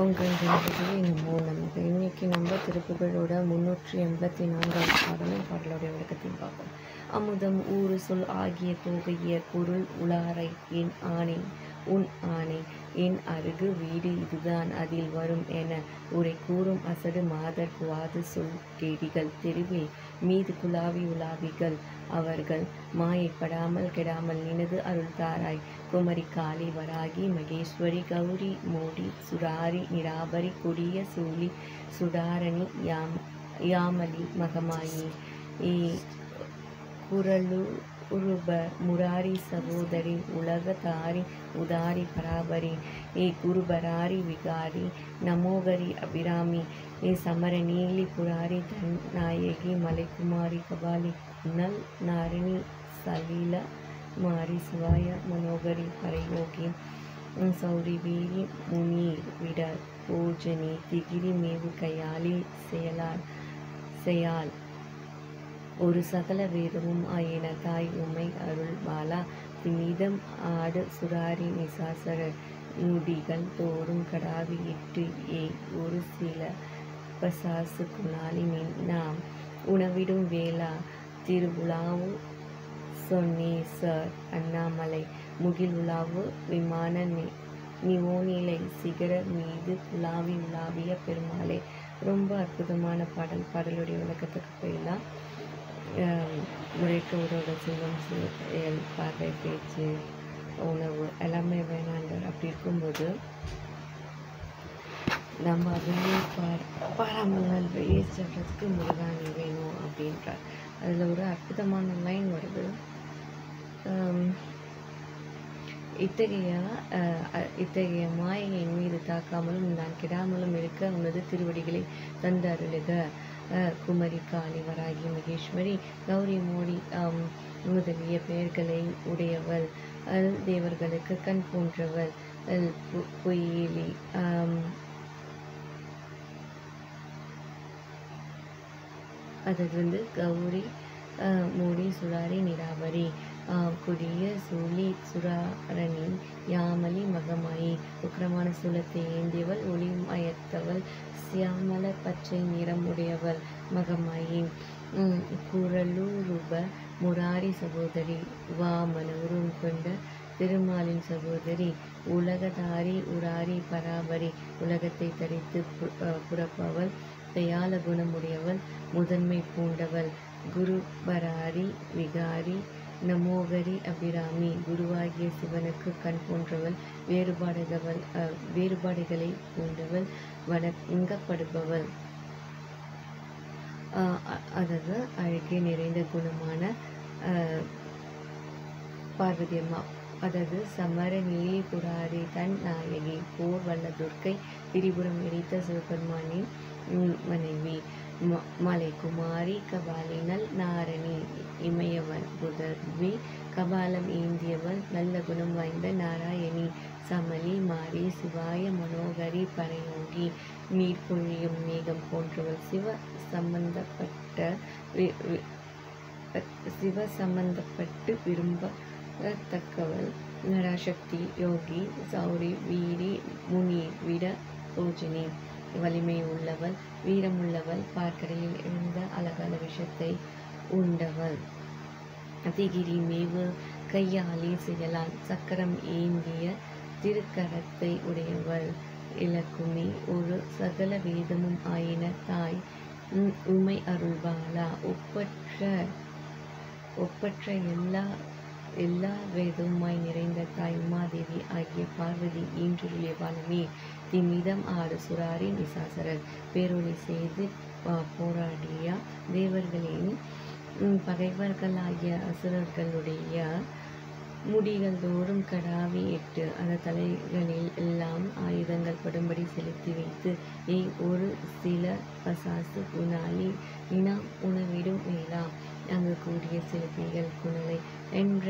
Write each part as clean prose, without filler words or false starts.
உங்கள் கணபதியை நமோ நமக. இன்னைக்கு நம்ம திருப்புகழோட 384 பாடலும் பாடலுடைய விளக்கத்தையும் பார்ப்போம். அமுதம் ஊறு சொல் ஆகிய தோகையர் பொருள் உளாரை என் ஆணை உன் ஆணை என் அருகு வீடு இதுதான் அதில் வரும் என உரை கூறும் அசடு மாதர் குவாது சொல் கேடிகள் தெருவில் மீது குலாவி உலாவிகள் அவர்கள் மாயப்படாமல் கெடாமல் நினது அருள் தாராய். குமரி காளி வராகி மகேஸ்வரி கௌரி மோடி சுடாரி நிராபரி கொடிய சூலி சுடாரணி யாமலி மகமாயி குரலுருப முராரி சகோதரி உலகதாரி உதாரி பராபரி குருபராரி விகாரி நமோகரி அபிராமி சமர நீலி புராரி தன் நாயகி மலைக்குமாரி கபாலி நல் நாரணி சலீல மாரி சிவாய மனோகரி பரயோகி சௌரி வீரி முனீர் விட பூஜனி திகிரி மேவு கையாளி செயல் ஒரு சகல வேதமும் ஆயின தாய் உமை அருள் பாலா திமிதம் ஆடு சுராரி நிசாசர நுடிகள் தோறும் கடாவி இட்டு ஒரு சில பசாசு குணாலி நாம் உணவிடும் வேளா திருவுலாவு சொன்னேசர் அண்ணாமலை முகில் உலாவு விமான நிவோநிலை சிகர மீது குலாவி உலாவிய பெருமாளே. ரொம்ப அற்புதமான பாடலுடைய விளக்கத்துக்கு போயிடலாம். முறைக்கோரோட சிவம் செயல் பார்வை பேச்சு உணவு எல்லாமே வேணாண்டார். அப்படி இருக்கும்போது நம்ம வெளியே பாராமல் வெளியே சொல்கிறதுக்கு முருகாணி வேணும் அப்படின்றார். அதில் ஒரு அற்புதமான லைன் வருது. இத்தகைய மாயை என் மீது தாக்காமலும் நான் கெடாமலும் இருக்க உனது திருவடிகளை தந்து அருளுக. குமரி காளி வராகி மகேஸ்வரி கௌரி மோடி முதலிய பெயர்களை உடையவள் தேவர்களுக்கு கண் போன்றவள் பொய்யிலி அது கௌரி மோடி சுடாரி நிராபரி கொடிய சூலி சுராரணி யாமலி மகமாயி உக்கிரமான சூலத்தை ஏந்தியவள் ஒளிமயத்தவள் சியாமல பச்சை நிறம் உடையவள் மகமாயி குரலுருப முராரி சகோதரி வாமன உருவம் கொண்ட திருமாலின் சகோதரி உலகதாரி உராரி பராபரி உலகத்தை தரித்து புறப்பவள் தயால குணமுடையவள் முதன்மை பூண்டவள் குருபராரி விகாரி நமோகரி அபிராமி குருவாகிய சிவனுக்கு கண் போன்றவள் வேறுபாடுகளை பூண்டவள் வணங்கப்படுபவள் அதாவது அழகே நிறைந்த குணமான பார்வதி அம்மா. அதாவது சமர நீலி புராரி தன் நாயகி போர் வல்ல துர்க்கை திரிபுரம் எரித்த சிவபெருமானின் மனைவி மலைக்குமாரி கபாலி நல் நாரணி இமயவன் புதர்வி கபாலம் ஏந்தியவள் நல்ல குணம் வாய்ந்த நாராயணி சமலி மாரி சிவாய மனோகரி பரயோகி நீர் பொழியும் மேகம் போன்றவள் சிவ சம்பந்தப்பட்டு விரும்பத்தக்கவள் நராசக்தி யோகி சௌரி வீரி முனீர் விட பூஜனி வலிமை உள்ளவள் வீரமுள்ளவள் பார்க்கடலில் எழுந்த அழகான விஷத்தை உண்டவள் திகிரி மேவு கையாளி செயலால் சக்கரம் ஏந்திய திருக்கரத்தை உடையவள் இலக்குமி ஒரு சகல வேதமும் ஆயின தாய் உமை அருள்பாலா ஒப்பற்ற எல்லா வேதமுமாய் நிறைந்த தாய் உமாதேவி ஆகிய பார்வதி ஈன்றுடைய பாலமே திமிதம் ஆடு சுராரி நிசாசரர் பேரொழி செய்து போராடிய தேவர்களின் பகைவர்களாகிய அசுரர்களுடைய முடிகள் தோறும் கடாவி இட்டு அந்த தலைகளில் எல்லாம் ஆயுதங்கள் படும்படி செலுத்தி வைத்து ஒரு சில பசாசு குணாலி இனம் உணவிடும் வேளா அங்கு கூடிய சிலப்பிகள் குணலை என்ற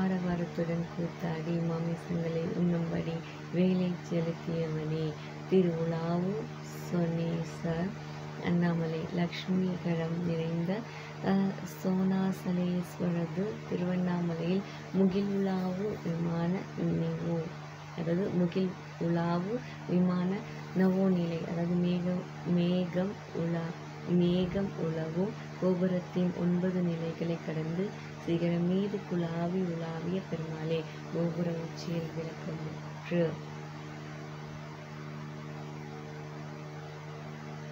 ஆரவாரத்துடன் கூத்தாடி மாமிசங்களை உண்ணும்படி வேலை செலுத்தியவனே திருவுலாவு சொன்னேசர் அண்ணாமலை லக்ஷ்மிகரம் நிறைந்த சோனாசலேஸ்வரது திருவண்ணாமலையில் முகில் உலாவு விமான நினைவு அதாவது முகில் உலாவு விமான நவோநிலை, அதாவது மேகம் உலவும் கோபுரத்தின் 9 நிலைகளை கடந்து சிகரம் மீது குலாவி உலாவிய பெருமாளே, கோபுர உச்சியில் விளக்கமுற்று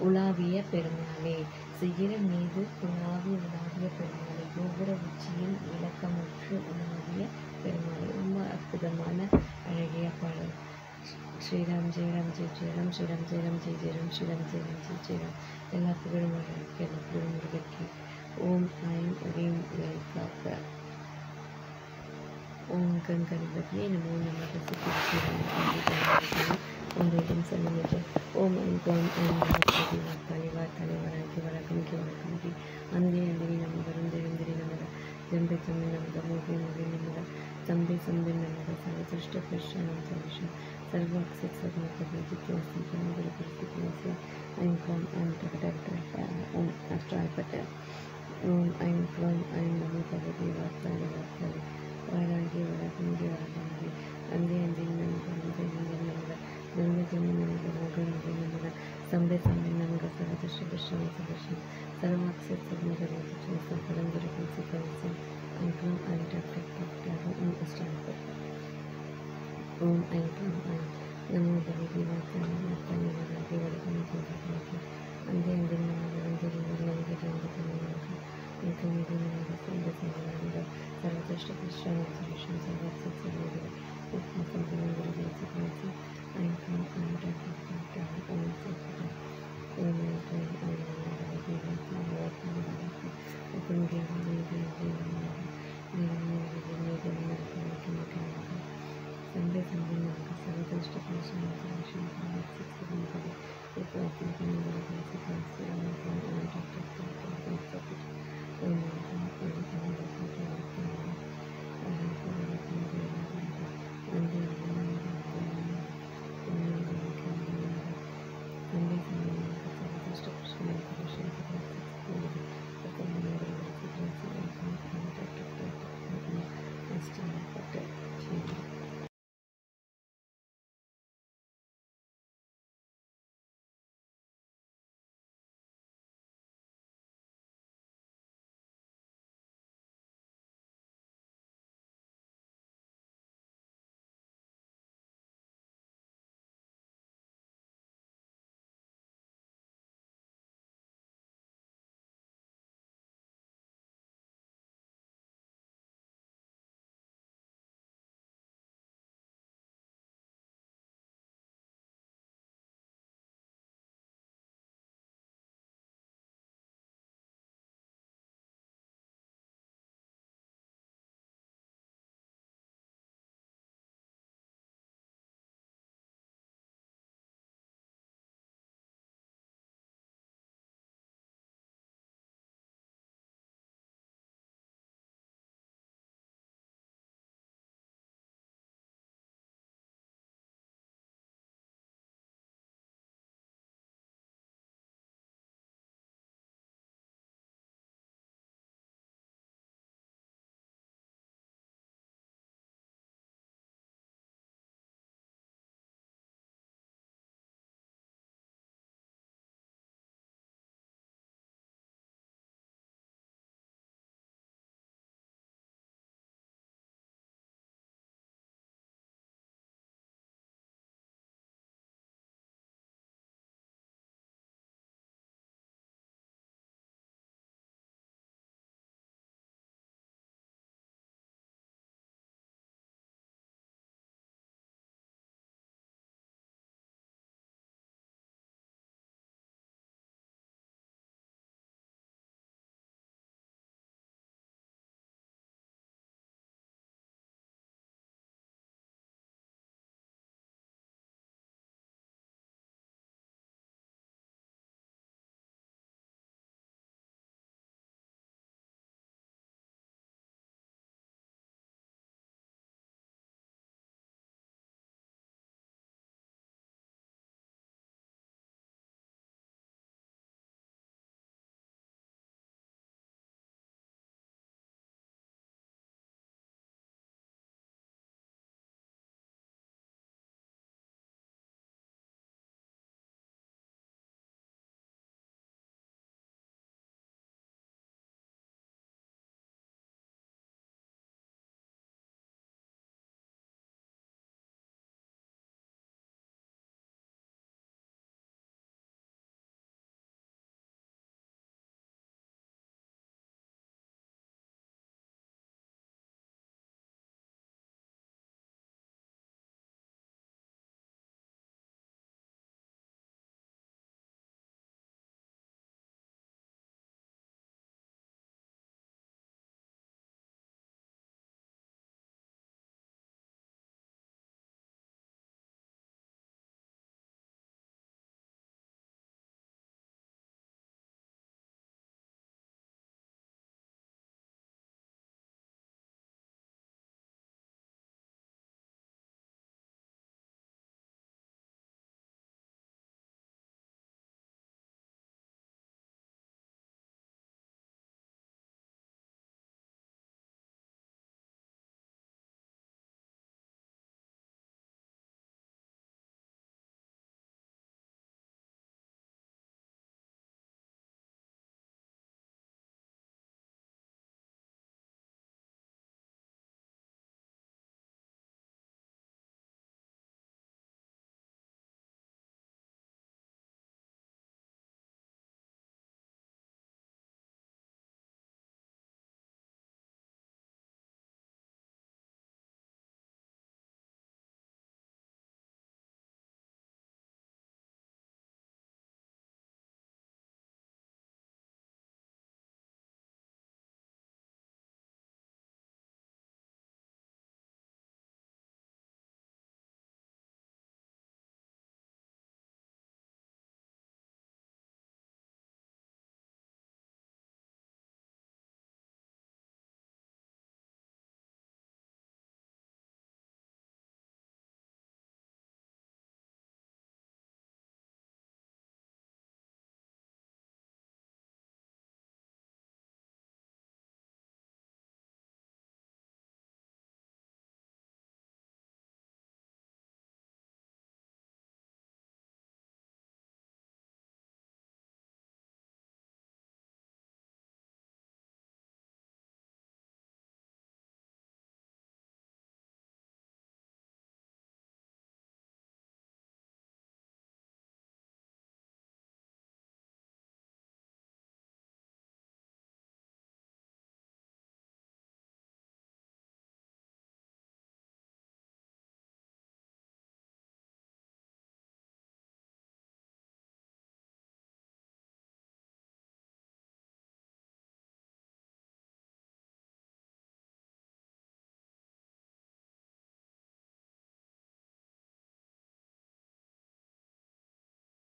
உலாவிய பெருமாளே, சிகரம் மீது குலாவி உலாவிய பெருமாளே, கோபுர உச்சியில் விளக்கமுற்று உலாவிய பெருமாளே. ரொம்ப அற்புதமான அழகிய பாடல். ஸ்ரீராம் ஜெயராம் ஜெய் ஜெயராம், ஸ்ரீராம் ஜெயராம் ஜெய் ஜெயராம், ஸ்ரீராம் ஜெயராம் ஜெய் ஜெயராம். எல்லா புகழும் அழகு, எல்லா புகழும் முருகற்கு. ஓம் ஐம் ரீம் காக்க. ஓம் கண்கணிபதியே நமோ நமக. ஒன்றையும் சொல்லுங்கள். ஓம் ஐம் கோம் ஐம் நமஸ்தி தலைவராகி வழக்கமிக்க வழக்கமிக்கி அந்தே அந்திரி நமக ருந்தெழுந்திரி நமக ஜம்பை தம்பி நமக மோகி மோகி நமக தம்பை சம்பி நமக சர்வதிருஷ்ட கிருஷ்ணம் சவிஷம் சர்வாக்ஷித் சர்வபதி ஜித்யாசம் பரம்பரை பரிசுத்தி ஐம் கோம் ஐம் டகடக ஓம் அஷ்டாயப்பட்ட. ஓம் ஐம் கோம் ஐம் நமோ பகவதி வார்த்தாளி வாராகி வழக்கமிக்கி வழக்கமிக்கி அந்தே அந்திரி நமக ருந்தெழுந்திரி நமக ஜம்பை தம்பி நமக மோகி மோகி நமக தம்பை சம்பி நமக சர்வதிருஷ்ட கிருஷ்ணம் சவிஷம் சர்வாக்ஷித் சர்வபதி ஜித்யாசம் பரம்பரை பரிசுத்தி ஐம் அஷ்டாயப்பட்ட. ஓம் ஐம் கோம் ஐம்